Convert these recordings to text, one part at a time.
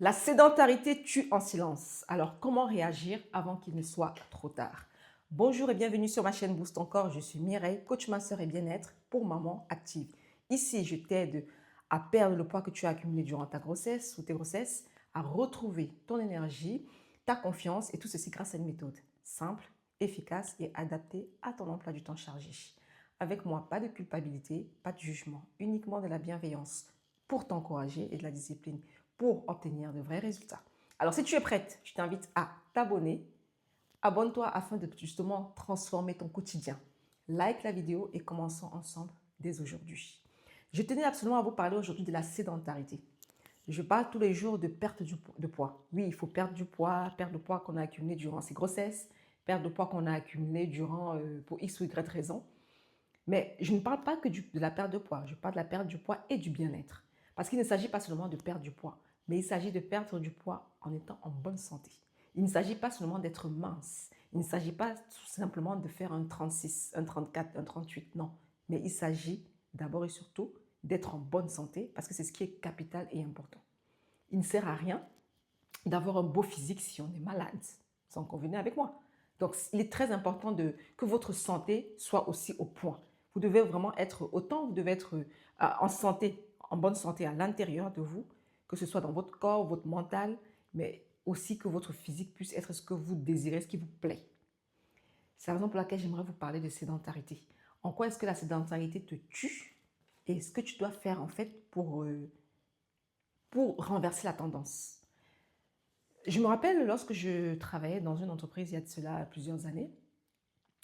La sédentarité tue en silence. Alors, comment réagir avant qu'il ne soit trop tard? Bonjour et bienvenue sur ma chaîne Boost Encore. Je suis Mireille, coach masseur et bien-être pour maman active. Ici, je t'aide à perdre le poids que tu as accumulé durant ta grossesse ou tes grossesses, à retrouver ton énergie, ta confiance et tout ceci grâce à une méthode simple, efficace et adaptée à ton emploi du temps chargé. Avec moi, pas de culpabilité, pas de jugement, uniquement de la bienveillance pour t'encourager et de la discipline pour obtenir de vrais résultats. Alors, si tu es prête, je t'invite à t'abonner. Abonne-toi afin de justement transformer ton quotidien. Like la vidéo et commençons ensemble dès aujourd'hui. Je tenais absolument à vous parler aujourd'hui de la sédentarité. Je parle tous les jours de perte de poids. Oui, il faut perdre le poids qu'on a accumulé durant ses grossesses, perdre le poids qu'on a accumulé pour X ou Y raison. Mais je ne parle pas que de la perte de poids, je parle de la perte du poids et du bien-être. Parce qu'il ne s'agit pas seulement de perdre du poids, mais il s'agit de perdre du poids en étant en bonne santé. Il ne s'agit pas seulement d'être mince, il ne s'agit pas tout simplement de faire un 36, un 34, un 38, non. Mais il s'agit d'abord et surtout d'être en bonne santé parce que c'est ce qui est capital et important. Il ne sert à rien d'avoir un beau physique si on est malade. Vous en convenez avec moi. Donc, il est très important que votre santé soit aussi au point. Vous devez vraiment être, autant vous devez être en santé, en bonne santé à l'intérieur de vous, que ce soit dans votre corps, votre mental, mais aussi que votre physique puisse être ce que vous désirez, ce qui vous plaît. C'est la raison pour laquelle j'aimerais vous parler de sédentarité. En quoi est-ce que la sédentarité te tue et ce que tu dois faire en fait pour renverser la tendance. Je me rappelle lorsque je travaillais dans une entreprise il y a de cela plusieurs années.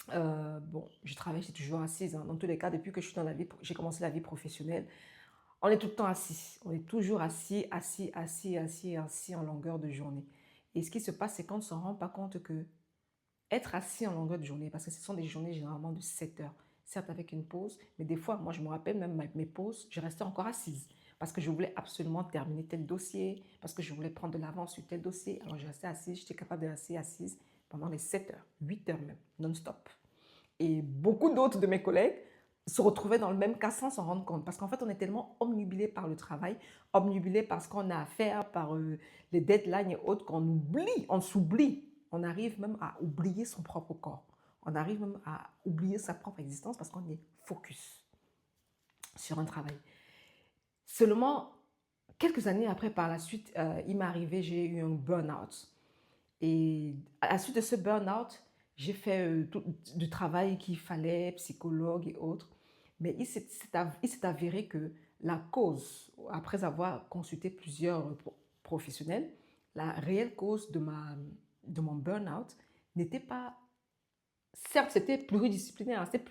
Je travaille, j'étais toujours assise. Dans tous les cas, depuis que je suis dans la vie, j'ai commencé la vie professionnelle, on est tout le temps assis. On est toujours assis, assis, assis, assis, assis en longueur de journée. Et ce qui se passe, c'est qu'on ne se rend pas compte que être assis en longueur de journée, parce que ce sont des journées généralement de 7 heures, certes avec une pause, mais des fois, moi je me rappelle même mes pauses, je restais encore assise parce que je voulais absolument terminer tel dossier, parce que je voulais prendre de l'avance sur tel dossier. Alors je restais assise, j'étais capable de rester assise pendant les 7 heures, 8 heures même, non-stop. Et beaucoup d'autres de mes collègues se retrouvaient dans le même cas sans s'en rendre compte. Parce qu'en fait, on est tellement omnubilé par le travail, omnubilé par ce qu'on a à faire, par les deadlines et autres, qu'on oublie, on s'oublie. On arrive même à oublier son propre corps. On arrive même à oublier sa propre existence parce qu'on est focus sur un travail. Seulement, quelques années après, par la suite, il m'est arrivé, j'ai eu un burn-out. Et à la suite de ce burn-out, j'ai fait du travail qu'il fallait, psychologue et autres. Mais il s'est avéré que la cause, après avoir consulté plusieurs professionnels, la réelle cause de mon burn-out n'était pas... Certes, c'était pluridisciplinaire, c'était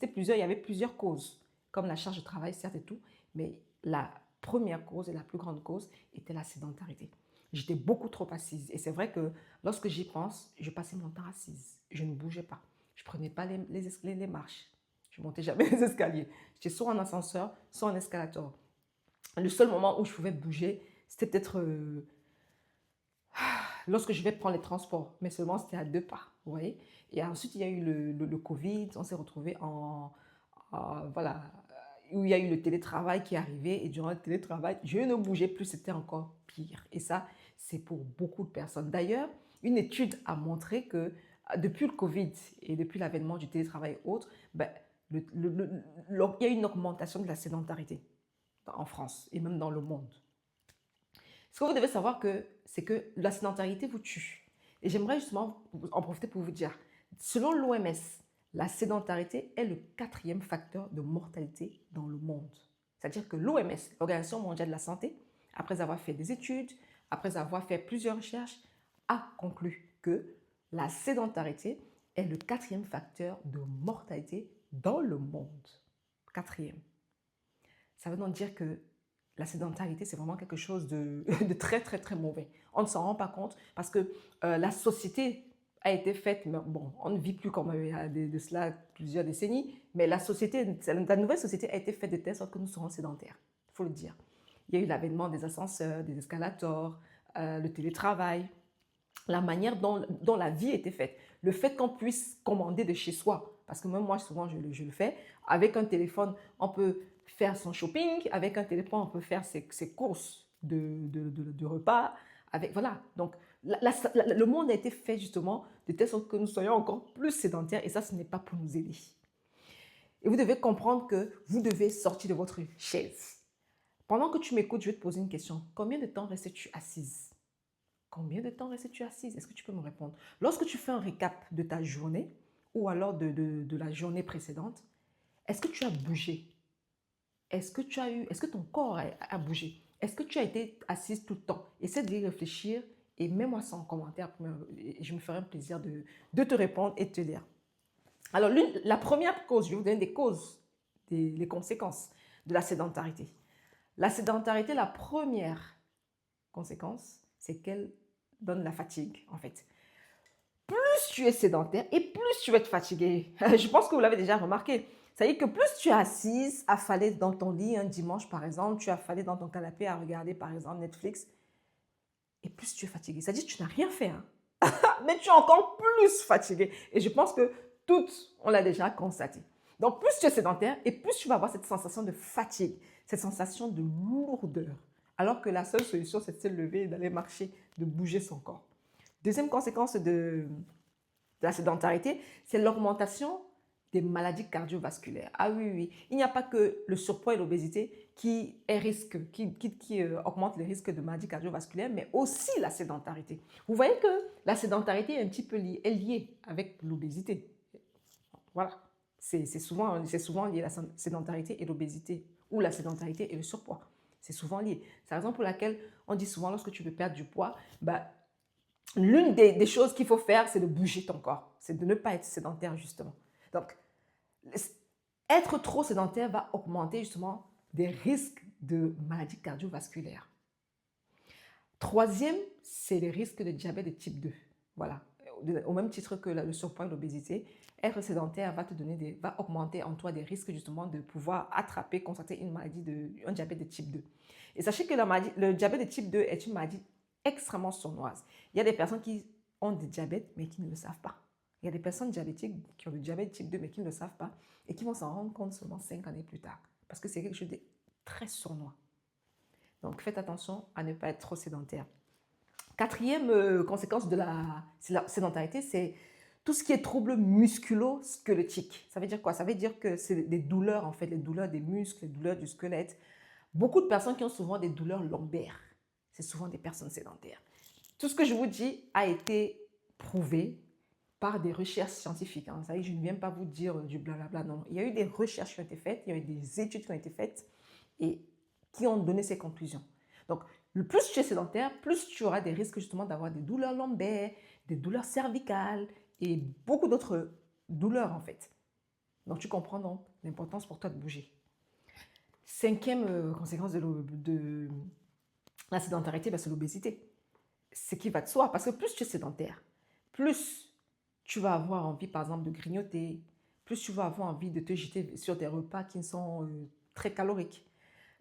plusieurs, il y avait plusieurs causes, comme la charge de travail, certes et tout, mais la première cause et la plus grande cause était la sédentarité. J'étais beaucoup trop assise. Et c'est vrai que lorsque j'y pense, je passais mon temps assise. Je ne bougeais pas. Je ne prenais pas les marches. Je ne montais jamais les escaliers. J'étais soit en ascenseur, soit en escalator. Le seul moment où je pouvais bouger, c'était peut-être lorsque je vais prendre les transports. Mais seulement c'était à 2 pas, vous voyez. Et ensuite, il y a eu le Covid. On s'est retrouvés voilà, où il y a eu le télétravail qui est arrivé. Et durant le télétravail, je ne bougeais plus. C'était encore pire. Et ça, c'est pour beaucoup de personnes. D'ailleurs, une étude a montré que depuis le Covid et depuis l'avènement du télétravail et autres, il y a eu une augmentation de la sédentarité en France et même dans le monde. Ce que vous devez savoir, c'est que la sédentarité vous tue. Et j'aimerais justement en profiter pour vous dire, selon l'OMS, la sédentarité est le 4e facteur de mortalité dans le monde. C'est-à-dire que l'OMS, l'Organisation mondiale de la santé, après avoir fait des études, après avoir fait plusieurs recherches, a conclu que la sédentarité est le 4e facteur de mortalité dans le monde. 4e. Ça veut donc dire que la sédentarité, c'est vraiment quelque chose de très, très, très mauvais. On ne s'en rend pas compte parce que la société a été faite, bon, on ne vit plus comme il y a de cela plusieurs décennies, mais la nouvelle société a été faite de telle sorte que nous serons sédentaires, il faut le dire. Il y a eu l'avènement des ascenseurs, des escalators, le télétravail, la manière dont la vie était faite. Le fait qu'on puisse commander de chez soi, parce que même moi, souvent, je le fais, avec un téléphone, on peut faire son shopping, avec un téléphone, on peut faire ses courses de repas, Voilà, donc le monde a été fait justement de telle sorte que nous soyons encore plus sédentaires et ça, ce n'est pas pour nous aider. Et vous devez comprendre que vous devez sortir de votre chaise. Pendant que tu m'écoutes, je vais te poser une question. Combien de temps restes-tu assise? Combien de temps restes-tu assise? Est-ce que tu peux me répondre? Lorsque tu fais un récap de ta journée ou alors de la journée précédente, est-ce que tu as bougé? Est-ce que ton corps a bougé? Est-ce que tu as été assise tout le temps? Essaie d'y réfléchir et mets-moi ça en commentaire. Je me ferai un plaisir de te répondre et de te dire. Alors, la première cause, je vais vous donner des causes, les conséquences de la sédentarité. La sédentarité, la première conséquence, c'est qu'elle donne la fatigue, en fait. Plus tu es sédentaire et plus tu vas être fatigué. Je pense que vous l'avez déjà remarqué. Ça veut dire que plus tu es assise, affalée dans ton lit un dimanche, par exemple, tu es affalée dans ton canapé à regarder, par exemple, Netflix, et plus tu es fatigué. Ça veut dire que tu n'as rien fait, hein? Mais tu es encore plus fatigué. Et je pense que toutes, on l'a déjà constaté. Donc, plus tu es sédentaire et plus tu vas avoir cette sensation de fatigue, cette sensation de lourdeur. Alors que la seule solution, c'est de se lever, d'aller marcher, de bouger son corps. Deuxième conséquence de la sédentarité, c'est l'augmentation des maladies cardiovasculaires. Ah oui, oui, il n'y a pas que le surpoids et l'obésité qui augmente le risque de maladies cardiovasculaires, mais aussi la sédentarité. Vous voyez que la sédentarité est un petit peu liée avec l'obésité. Voilà, c'est souvent lié la sédentarité et l'obésité, ou la sédentarité et le surpoids. C'est souvent lié. C'est la raison pour laquelle on dit souvent, lorsque tu veux perdre du poids, l'une des choses qu'il faut faire, c'est de bouger ton corps. C'est de ne pas être sédentaire, justement. Donc, être trop sédentaire va augmenter, justement, des risques de maladies cardiovasculaires. Troisième, c'est les risques de diabète de type 2. Voilà. Au même titre que le surpoids et l'obésité, être sédentaire va augmenter en toi des risques, justement, de pouvoir constater un diabète de type 2. Et sachez que le diabète de type 2 est une maladie extrêmement sournoise. Il y a des personnes qui ont du diabète, mais qui ne le savent pas. Il y a des personnes diabétiques qui ont le diabète type 2, mais qui ne le savent pas et qui vont s'en rendre compte seulement 5 années plus tard. Parce que c'est quelque chose de très sournois. Donc, faites attention à ne pas être trop sédentaire. Quatrième conséquence de la sédentarité, c'est tout ce qui est troubles musculo-squelettiques. Ça veut dire quoi? Ça veut dire que c'est des douleurs, en fait, les douleurs des muscles, les douleurs du squelette. Beaucoup de personnes qui ont souvent des douleurs lombaires, c'est souvent des personnes sédentaires. Tout ce que je vous dis a été prouvé par des recherches scientifiques. Hein. Ça y est, je ne viens pas vous dire du blablabla, non. Il y a eu des recherches qui ont été faites, il y a eu des études qui ont été faites et qui ont donné ces conclusions. Donc, plus tu es sédentaire, plus tu auras des risques justement d'avoir des douleurs lombaires, des douleurs cervicales et beaucoup d'autres douleurs en fait. Donc, tu comprends donc l'importance pour toi de bouger. Cinquième conséquence de la sédentarité, c'est l'obésité. Ce qui va de soi, parce que plus tu es sédentaire, plus tu vas avoir envie, par exemple, de grignoter, plus tu vas avoir envie de te jeter sur des repas qui sont très caloriques.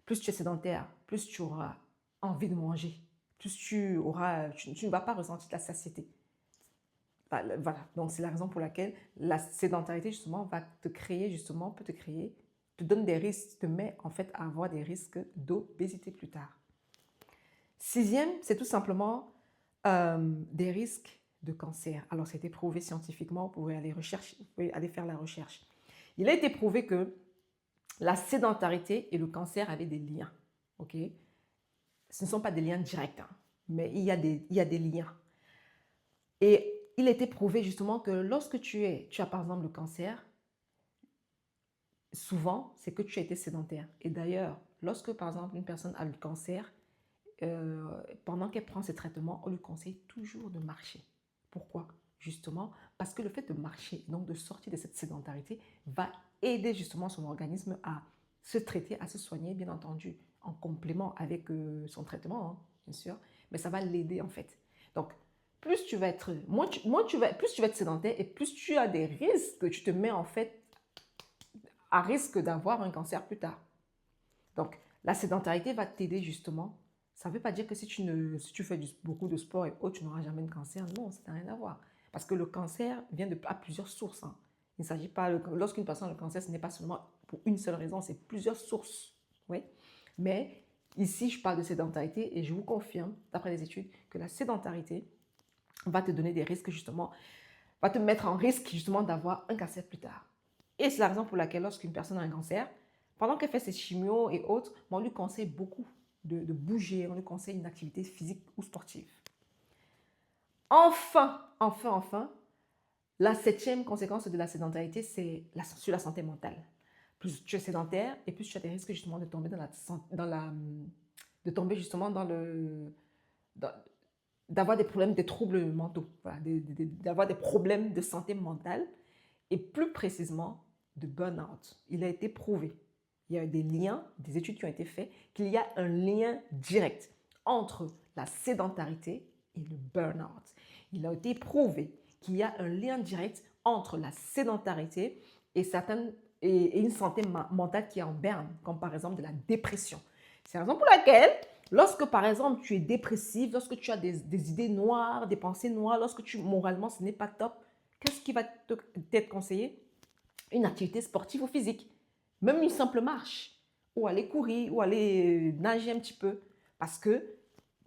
Plus tu es sédentaire, plus tu auras envie de manger, plus tu ne vas pas ressentir la satiété. Voilà, donc c'est la raison pour laquelle la sédentarité, justement, te donne des risques, te met en fait à avoir des risques d'obésité plus tard. Sixième, c'est tout simplement des risques de cancer. Alors, ça a été prouvé scientifiquement, vous pouvez aller faire la recherche. Il a été prouvé que la sédentarité et le cancer avaient des liens. Ok? Ce ne sont pas des liens directs, hein, mais il y a des liens. Et il a été prouvé justement que lorsque tu as par exemple le cancer, souvent, c'est que tu as été sédentaire. Et d'ailleurs, lorsque par exemple une personne a le cancer, pendant qu'elle prend ses traitements, on lui conseille toujours de marcher. Pourquoi? Justement, parce que le fait de marcher, donc de sortir de cette sédentarité, va aider justement son organisme à se traiter, à se soigner, bien entendu, en complément avec son traitement, hein, bien sûr, mais ça va l'aider en fait. Donc, plus tu vas être sédentaire et plus tu as des risques que tu te mets en fait à risque d'avoir un cancer plus tard. Donc, la sédentarité va t'aider justement. Ça ne veut pas dire que si tu fais beaucoup de sport et autres, tu n'auras jamais de cancer. Non, ça n'a rien à voir. Parce que le cancer vient à plusieurs sources. Hein. Il ne s'agit pas, lorsqu'une personne a le cancer, ce n'est pas seulement pour une seule raison, c'est plusieurs sources. Oui. Mais Ici, je parle de sédentarité et je vous confirme, d'après les études, que la sédentarité va te donner des risques justement, va te mettre en risque justement d'avoir un cancer plus tard. Et c'est la raison pour laquelle lorsqu'une personne a un cancer, pendant qu'elle fait ses chimios et autres, on lui conseille beaucoup de bouger, on lui conseille une activité physique ou sportive. Enfin, la septième conséquence de la sédentarité, c'est sur la santé mentale. Plus tu es sédentaire et plus tu as des risques justement de tomber de tomber justement d'avoir des problèmes, des troubles mentaux, voilà, d'avoir des problèmes de santé mentale et plus précisément de burn-out. Il a été prouvé, il y a des liens, des études qui ont été faites, qu'il y a un lien direct entre la sédentarité et le burn-out. Il a été prouvé qu'il y a un lien direct entre la sédentarité et une santé mentale qui est en berne, comme par exemple de la dépression. C'est la raison pour laquelle, lorsque par exemple tu es dépressif, lorsque tu as des idées noires, des pensées noires, lorsque moralement ce n'est pas top, qu'est-ce qui va t'être conseillé? Une activité sportive ou physique, même une simple marche, ou aller courir, ou aller nager un petit peu. Parce que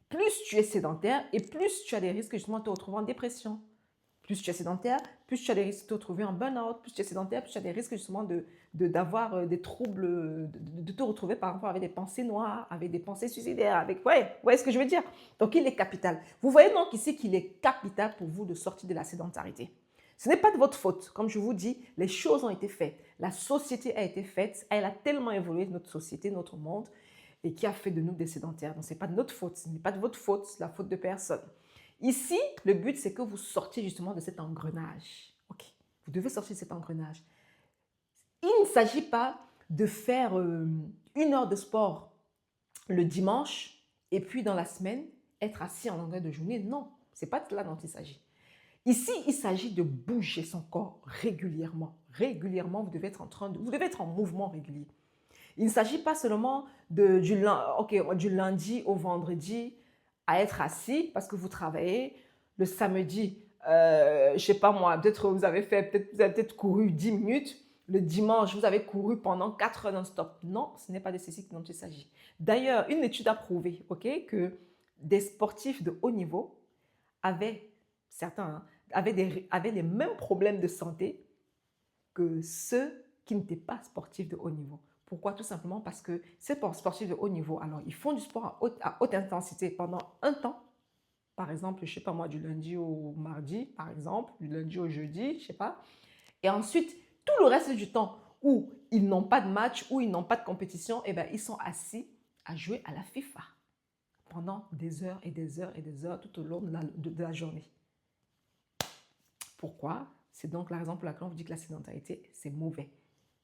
plus tu es sédentaire et plus tu as des risques justement de te retrouver en dépression. Plus tu es sédentaire, plus tu as des risques de te retrouver en burn-out. Plus tu es sédentaire, plus tu as des risques justement d'avoir des troubles, de te retrouver par exemple avec des pensées noires, avec des pensées suicidaires, avec... Ouais, ce que je veux dire. Donc, il est capital. Vous voyez donc ici qu'il est capital pour vous de sortir de la sédentarité. Ce n'est pas de votre faute. Comme je vous dis, les choses ont été faites. La société a été faite. Elle a tellement évolué, notre société, notre monde, et qui a fait de nous des sédentaires. Donc, ce n'est pas de notre faute. Ce n'est pas de votre faute. C'est la faute de personne. Ici, le but, c'est que vous sortiez justement de cet engrenage. Ok, vous devez sortir de cet engrenage. Il ne s'agit pas de faire 1 heure de sport le dimanche et puis dans la semaine, être assis en longueur de journée. Non, ce n'est pas de cela dont il s'agit. Ici, il s'agit de bouger son corps régulièrement. Régulièrement, vous devez être en mouvement régulier. Il ne s'agit pas seulement du lundi au vendredi à être assis parce que vous travaillez. Le samedi, je ne sais pas moi, peut-être vous avez peut-être couru 10 minutes. Le dimanche, vous avez couru pendant 4 heures non-stop. Non, ce n'est pas de ceci dont il s'agit. D'ailleurs, une étude a prouvé que des sportifs de haut niveau certains avaient les mêmes problèmes de santé que ceux qui n'étaient pas sportifs de haut niveau. Pourquoi? Tout simplement parce que ces sportifs de haut niveau, alors ils font du sport à haute intensité pendant un temps, par exemple, je ne sais pas moi, du lundi au mardi, par exemple, du lundi au jeudi, je ne sais pas. Et ensuite, tout le reste du temps où ils n'ont pas de match, où ils n'ont pas de compétition, eh bien, ils sont assis à jouer à la FIFA pendant des heures et des heures et des heures tout au long de la journée. Pourquoi? C'est donc la raison pour laquelle on vous dit que la sédentarité, c'est mauvais.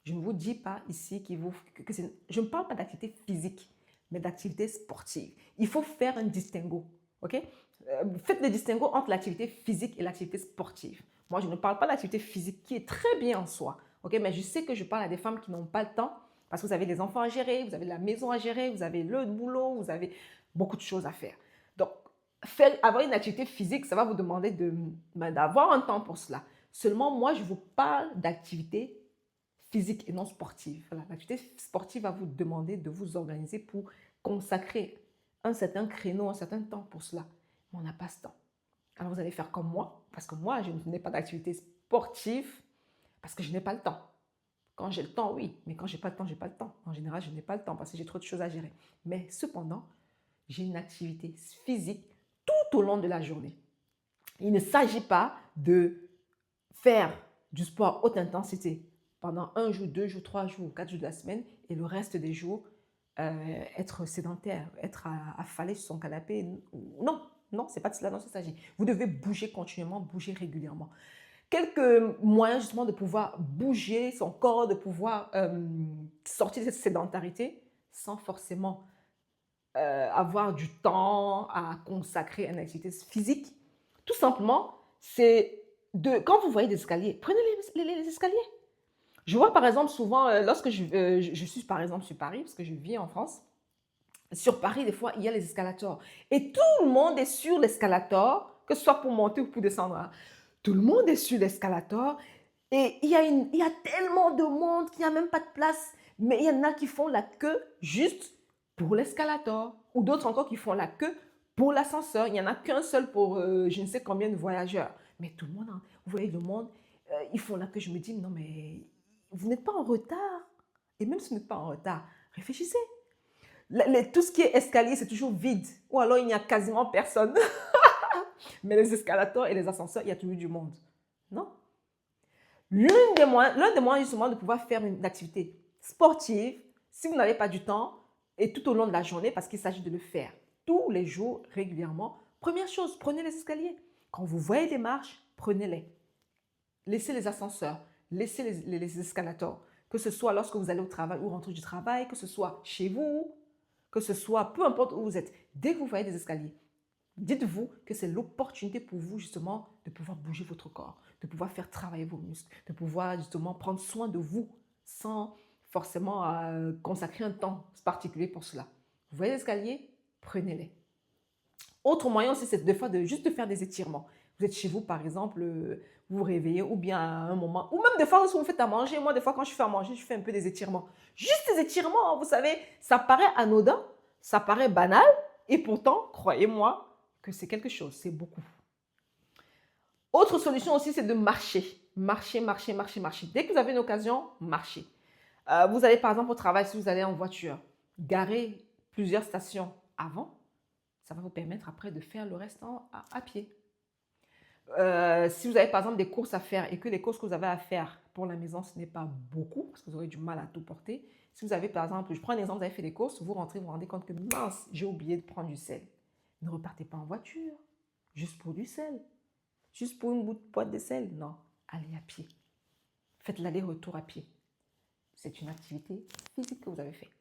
Je ne vous dis pas ici je ne parle pas d'activité physique, mais d'activité sportive. Il faut faire un distinguo, ok? Faites le distinguo entre l'activité physique et l'activité sportive. Moi, je ne parle pas d'activité physique qui est très bien en soi, ok? Mais je sais que je parle à des femmes qui n'ont pas le temps parce que vous avez des enfants à gérer, vous avez la maison à gérer, vous avez le boulot, vous avez beaucoup de choses à faire. Donc, avoir une activité physique, ça va vous demander d'avoir un temps pour cela. Seulement, moi, je vous parle d'activité physique et non sportive. Voilà. L'activité sportive va vous demander de vous organiser pour consacrer un certain créneau, un certain temps pour cela. Mais on n'a pas ce temps. Alors, vous allez faire comme moi, parce que moi, je n'ai pas d'activité sportive, parce que je n'ai pas le temps. Quand j'ai le temps, oui, mais quand je n'ai pas le temps, je n'ai pas le temps. En général, je n'ai pas le temps parce que j'ai trop de choses à gérer. Mais cependant, j'ai une activité physique tout au long de la journée. Il ne s'agit pas de faire du sport à haute intensité pendant 1 jour, 2 jours, 3 jours, 4 jours de la semaine et le reste des jours être sédentaire, être affalé sur son canapé. Non, ce n'est pas de cela dont il s'agit. Vous devez bouger continuellement, bouger régulièrement. Quelques moyens justement de pouvoir bouger son corps, de pouvoir sortir de cette sédentarité sans forcément avoir du temps à consacrer à une activité physique. Tout simplement, c'est quand vous voyez des escaliers, prenez les escaliers. Je vois par exemple souvent, lorsque je suis par exemple sur Paris, parce que je vis en France, sur Paris, des fois, il y a les escalators. Et tout le monde est sur l'escalator, que ce soit pour monter ou pour descendre. Hein. Tout le monde est sur l'escalator. Et il y a tellement de monde qu'il n'y a même pas de place. Mais il y en a qui font la queue juste pour l'escalator, ou d'autres encore qui font la queue pour l'ascenseur. Il n'y en a qu'un seul pour je ne sais combien de voyageurs. Mais tout le monde, hein, vous voyez le monde, ils font la queue. Je me dis, non mais vous n'êtes pas en retard. Et même si vous n'êtes pas en retard, réfléchissez. Tout ce qui est escalier, c'est toujours vide. Ou alors, il n'y a quasiment personne. Mais les escalators et les ascenseurs, il y a toujours du monde. Non? L'un des moyens, justement, de pouvoir faire une activité sportive, si vous n'avez pas du temps, et tout au long de la journée, parce qu'il s'agit de le faire tous les jours, régulièrement, première chose, prenez les escaliers. Quand vous voyez des marches, prenez-les. Laissez les ascenseurs, laissez les escalators, que ce soit lorsque vous allez au travail ou rentrez du travail, que ce soit chez vous, que ce soit peu importe où vous êtes. Dès que vous voyez des escaliers, dites-vous que c'est l'opportunité pour vous justement de pouvoir bouger votre corps, de pouvoir faire travailler vos muscles, de pouvoir justement prendre soin de vous sans forcément consacrer un temps particulier pour cela. Vous voyez les escaliers? Prenez-les. Autre moyen aussi, c'est des fois juste de faire des étirements. Vous êtes chez vous, par exemple, vous vous réveillez ou bien à un moment, ou même des fois, lorsque vous faites à manger, moi, des fois, quand je fais à manger, je fais un peu des étirements. Juste des étirements, vous savez, ça paraît anodin, ça paraît banal, et pourtant, croyez-moi, que c'est quelque chose, c'est beaucoup. Autre solution aussi, c'est de marcher. Marcher, marcher, marcher, marcher. Dès que vous avez une occasion, marchez. Vous allez par exemple au travail, si vous allez en voiture, garer plusieurs stations avant, ça va vous permettre après de faire le reste à pied. Si vous avez par exemple des courses à faire et que les courses que vous avez à faire pour la maison, ce n'est pas beaucoup, parce que vous aurez du mal à tout porter. Si vous avez par exemple, je prends un exemple, vous avez fait des courses, vous rentrez, vous vous rendez compte que mince, j'ai oublié de prendre du sel. Ne repartez pas en voiture, juste pour du sel, juste pour une boîte de sel. Non, allez à pied. Faites l'aller-retour à pied. C'est une activité physique que vous avez faite.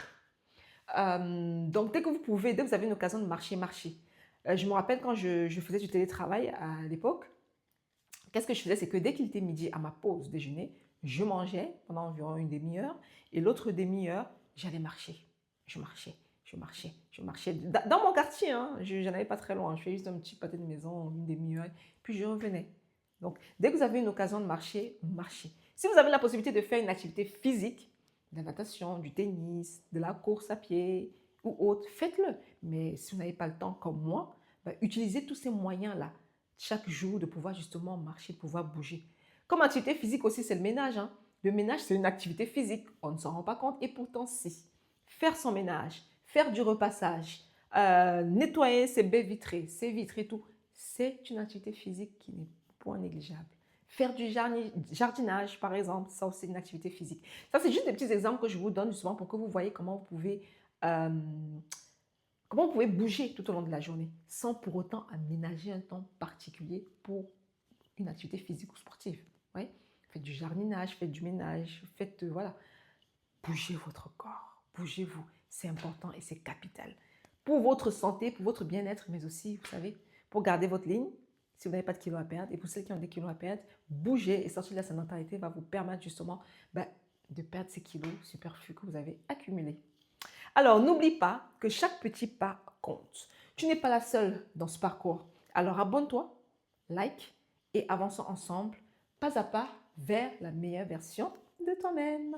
Donc, dès que vous pouvez, dès que vous avez une occasion de marcher, marchez. Je me rappelle quand je faisais du télétravail à l'époque, qu'est-ce que je faisais? C'est que dès qu'il était midi à ma pause déjeuner, je mangeais pendant environ une demi-heure et l'autre demi-heure, j'allais marcher. Je marchais, je marchais, je marchais. Dans mon quartier, hein, je n'en avais pas très loin. Je faisais juste un petit pâté de maison, une demi-heure, puis je revenais. Donc, dès que vous avez une occasion de marcher, marchez. Si vous avez la possibilité de faire une activité physique, de la natation, du tennis, de la course à pied ou autre, faites-le. Mais si vous n'avez pas le temps comme moi, utilisez tous ces moyens-là chaque jour de pouvoir justement marcher, de pouvoir bouger. Comme activité physique aussi, c'est le ménage. Hein. Le ménage, c'est une activité physique. On ne s'en rend pas compte et pourtant, si. Faire son ménage, faire du repassage, nettoyer ses baies vitrées, ses vitres et tout, c'est une activité physique qui n'est point négligeable. Faire du jardinage, par exemple, ça aussi, c'est une activité physique. Ça, c'est juste des petits exemples que je vous donne justement pour que vous voyez comment vous pouvez bouger tout au long de la journée sans pour autant aménager un temps particulier pour une activité physique ou sportive. Ouais? Faites du jardinage, faites du ménage, faites, voilà. Bougez votre corps, bougez-vous. C'est important et c'est capital. Pour votre santé, pour votre bien-être, mais aussi, vous savez, pour garder votre ligne, si vous n'avez pas de kilos à perdre, et pour ceux qui ont des kilos à perdre, bouger et sortir de la sédentarité va vous permettre justement de perdre ces kilos superflus que vous avez accumulés. Alors, n'oublie pas que chaque petit pas compte. Tu n'es pas la seule dans ce parcours. Alors, abonne-toi, like et avançons ensemble, pas à pas, vers la meilleure version de toi-même.